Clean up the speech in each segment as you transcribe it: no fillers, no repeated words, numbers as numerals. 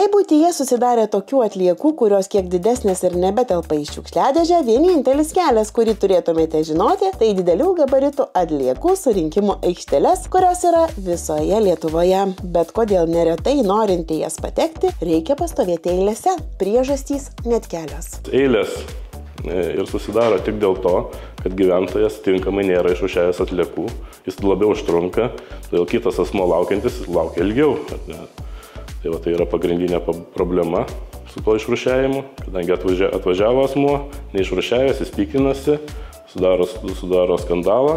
Jei buityje susidarė tokių atliekų, kurios kiek didesnės ir nebetelpa į šiukšliadėžę, vienintelis kelias, kurį turėtumėte žinoti, tai didelių gabaritų atliekų surinkimo aikšteles, kurios yra visoje Lietuvoje. Bet kodėl neretai norint į jas patekti, reikia pastovėti eilėse. Priežastys net kelios. Eilės ir susidaro tik dėl to, kad gyventojas tinkamai nėra išrūšiavęs atliekų, jis labiau užtrunka, todėl kitas asmuo laukiantis laukia ilgiau. Tai yra pagrindinė problema su to išrūšiavimu, kadangi atvažiavo asmuo, neišrūšiavęs, jis piktinasi, sudaro skandalą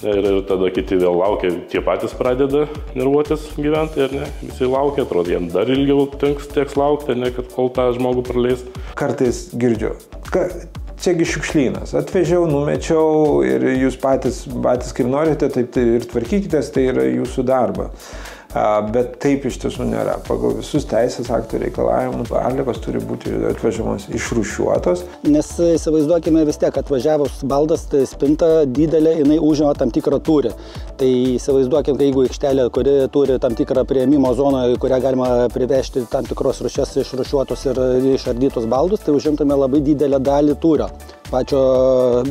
ir tada kiti vėl laukia, tie patys pradeda nervuotis gyventojai, visi laukia, atrodo, jiems dar ilgiau teks laukti, kad kol tą žmogų praleis. Kartais girdžiu, čiagi šiukšlynas, atvežiau, numečiau ir jūs patys kaip norite, taip ir tvarkykitės, tai yra jūsų darba. Bet taip iš tiesų nėra. Pagal visus teisės aktų reikalavimus atliekos turi būti atvežamos išrūšiuotos. Nes įsivaizduokime vis tiek, atvažiavus baldas, tai spinta didelė, jinai užima tam tikrą tūrį. Tai įsivaizduokime, jeigu aikštelė, kuri turi tam tikrą priėmimo zoną, kurią galima privežti tam tikros rūšies išrūšiuotus ir išardytus baldus, tai užimtume labai didelę dalį tūrio. Pačio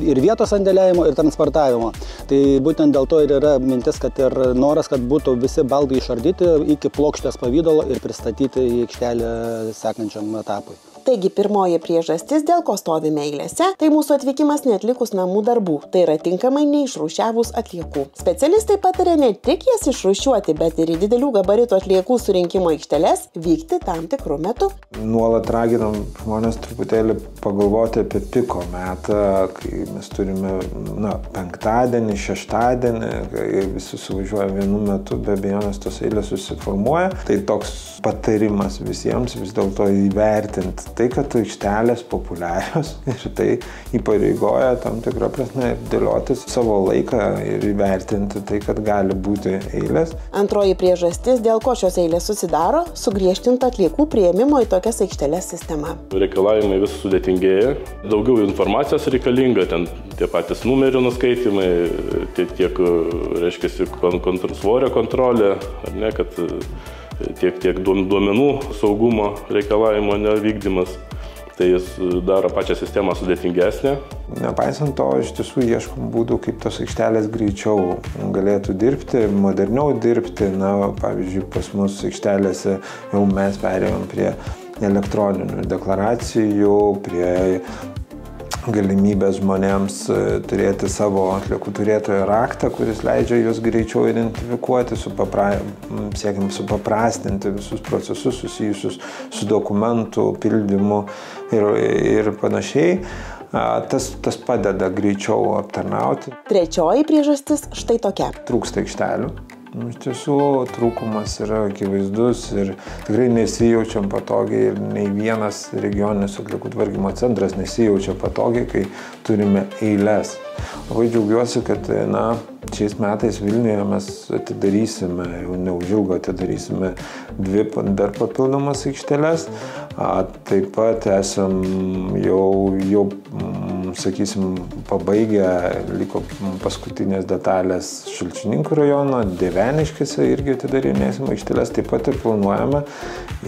ir vietos sandėliavimo, ir transportavimo. Tai būtent dėl to ir yra mintis, kad ir noras, kad būtų visi baldai išardyti iki plokštės pavydalo ir pristatyti į aikštelę sekančiam etapui. Taigi pirmoji priežastis, dėl ko stovime eilėse, tai mūsų atvykimas neatlikus namų darbų, tai yra tinkamai neišrūšiavus atliekų. Specialistai patarė ne tik jas išrūšiuoti, bet ir į didelių gabaritų atliekų surinkimo aikšteles vykti tam tikrų metų. Nuolat raginam žmonės truputėlį pagalvoti apie piko metą, kai mes turime penktadienį, šeštadienį, kai visi suvažiuoja vienu metu, be abejonės tos eilės susiformuoja. Tai toks patarimas visiems vis dėlto įvertinti tai, kad aikštelės populiarios ir tai įpareigoja tam tikrą prasme dėlioti savo laiką ir įvertinti tai, kad gali būti eilės. Antroji priežastis, dėl ko šios eilės susidaro, sugriežtinta atliekų priėmimo į tokias aikšteles sistema. Reikalavimai vis sudėtingėja, daugiau informacijos reikalinga, ten tie patys numerių nuskaitymai, tiek reiškia, svorio kontrolė, ar ne, kad tiek duomenų saugumo reikalavimo nevykdymas, tai jis daro pačią sistemą sudėtingesnę. Nepaisant to, iš tiesų ieškom būdų, kaip tos aikštelės greičiau galėtų dirbti, moderniau dirbti. Pavyzdžiui, pas mus aikštelėse jau mes perėjom prie elektroninių deklaracijų, prie galimybės žmonėms turėti savo atliekų turėtojo raktą, kuris leidžia juos greičiau identifikuoti, siekiam supaprastinti visus procesus susijusius su dokumentų pildymu ir panašiai. Tas padeda greičiau aptarnauti. Trečioji priežastis štai tokia. Trūksta aikštelių. Iš tiesų, trūkumas yra akivaizdus ir tikrai nesijaučiam patogiai ir nei vienas regioninis atliekų tvarkymo centras nesijaučia patogiai, kai turime eiles. Labai džiaugiuosi, kad šiais metais Vilniuje mes atidarysime, jau neužilgo atidarysime 2 dar papildomas aikšteles. Taip pat esam jau sakysim, pabaigę, liko paskutinės detalės Šalčininkų rajono, Dieveniškėse irgi atidarinėsim aikšteles, taip pat ir planuojame.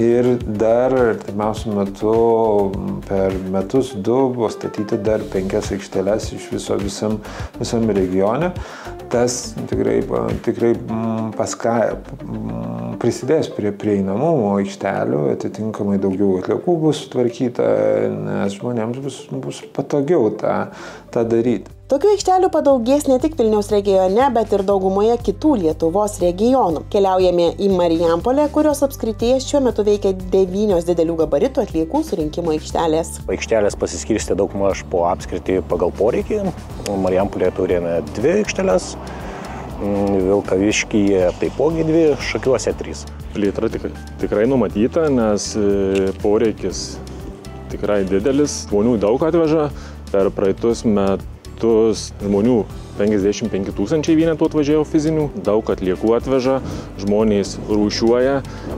Ir dar artimiausiu metu per metus 2 buvo statyti dar 5 aikšteles iš visam regione. Tas tikrai prisidės prie prieinamumo aikštelių, atitinkamai daugiau atliekų bus sutvarkyta, nes žmonėms bus patogiau tą daryti. Tokių aikštelių padaugės ne tik Vilniaus regione, bet ir daugumoje kitų Lietuvos regionų. Keliaujame į Marijampolę, kurios apskrityje šiuo metu veikia 9 didelių gabaritų atliekų surinkimo aikštelės. Aikštelės pasiskirstė daugmaž po apskritį pagal poreikį. Marijampolėje turėjome 2 aikšteles, Vilkaviškyje taipogi 2, Šakiuose 3. Plėtra tikrai numatyta, nes poreikis tikrai didelis. Žmonių daug atveža. Per praeitus metus žmonių 55 000 vienetų atvažiavo fizinių, daug atliekų atveža, žmonės rūšiuoja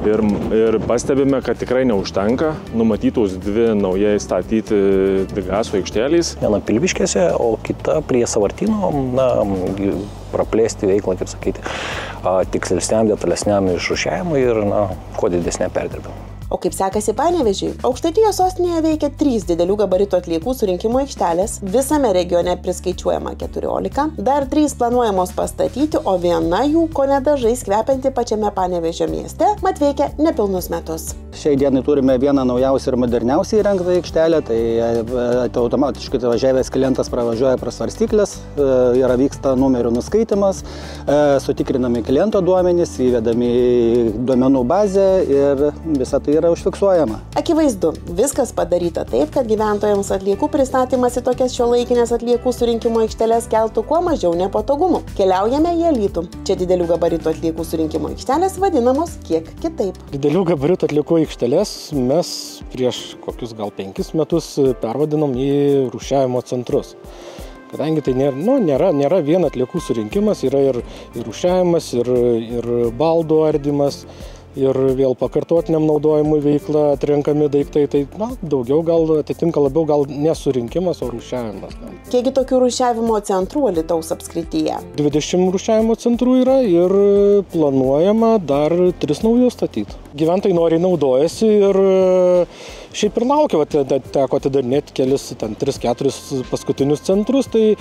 ir pastebime, kad tikrai neužtenka. Numatytos 2 naujai statyti degasų aikštelės. Viena Pilviškėse, o kita prie Sąvartyno, praplėsti veiklą, kaip sakyti, tikslesniam, detalesniam išrūšiavimui ir kuo didesniam perdirbimui. O kaip sekasi Panevėžiui? Aukštaitijos sostinėje veikia 3 didelių gabaritų atliekų surinkimo aikštelės, visame regione priskaičiuojama 14, dar 3 planuojamos pastatyti, o viena jų, kone dažais kvepianti pačiame Panevėžio mieste, mat veikia nepilnus metus. Šiai dienai turime vieną naujausią ir moderniausią įrengtą aikštelę, tai automatiškai važiavęs klientas pravažiuoja pro svarstyklės, yra vyksta numerių nuskaitimas, sutikrinami kliento duomenys, įvedami į duomenų bazę ir visa tai yra užfiksuojama. Akivaizdu, viskas padaryta taip, kad gyventojams atliekų pristatymas į tokias šiuolaikinės atliekų surinkimo aikšteles keltų kuo mažiau nepatogumų. Keliaujame į Alytų. Čia didelių gabaritų atliekų surinkimo aikštelės vadinamos kiek kitaip. Didelių gabaritų atliekų aikšteles mes prieš kokius gal 5 metus pervadinom į rūšiavimo centrus. Kadangi tai nėra vien atliekų surinkimas, yra ir rūšiavimas, ir baldų ardymas, ir vėl pakartotiniam naudojimui veikla atrenkami daiktai, tai daugiau gal atitinka labiau gal nesurinkimas, o rūšiavimas. Kiekgi tokių rūšiavimo centrų Alytaus apskrityje? 20 rūšiavimo centrų yra ir planuojama dar 3 naujus statyti. Gyventojai noriai naudojasi ir šiaip ir laukia, teko atidarinėti kelis, 3-4 paskutinius centrus, tai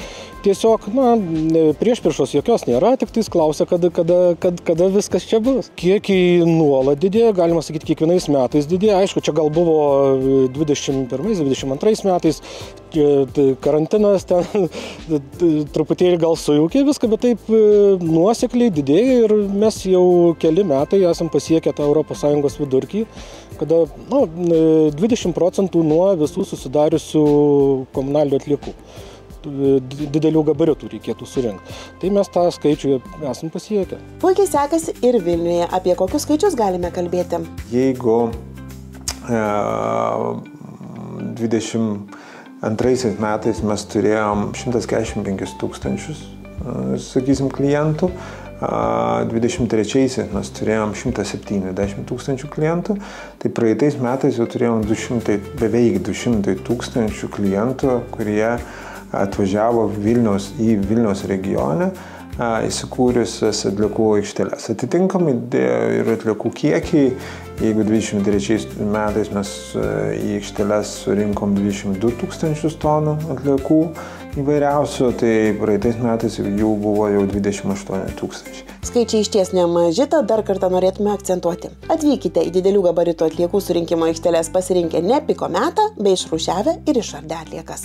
tiesiog, priešpriešos jokios nėra, tik tais klausia, kada viskas čia bus. Kiekiai nuolat didėja, galima sakyti, kiekvienais metais didėja. Aišku, čia gal buvo 21-22 metais, karantinas ten truputėlį gal sujaukė viską, bet taip nuosekliai didėja ir mes jau keli metai esam pasiekę tą ES vidurkį, kada 20% nuo visų susidariusių komunalinių atliekų. Didelių gabaritų reikėtų surinkti. Tai mes tą skaičių esam pasiekę. Puikiai sekasi ir Vilniuje. Apie kokius skaičius galime kalbėti? Jeigu 22 metais mes turėjom 145 tūkstančius, sakysim, klientų, 23 mes turėjom 170 tūkstančių klientų, tai praeitais metais jau turėjom beveik 200 tūkstančių klientų, kurie atvažiavo į Vilniaus regione įsikūrusias atliekų aikšteles. Atitinkamai ir atliekų kiekiai, jeigu 23 metais mes į aikšteles surinkom 22 tūkstančius tonų atliekų įvairiausių, tai praeitais metais jų buvo jau 28 tūkstančiai. Skaičiai išties nemaži, tad dar kartą norėtume akcentuoti. Atvykite į didelių gabaritų atliekų surinkimo aikšteles pasirinkę ne piko metą, bei išrūšiavę ir išardę atliekas.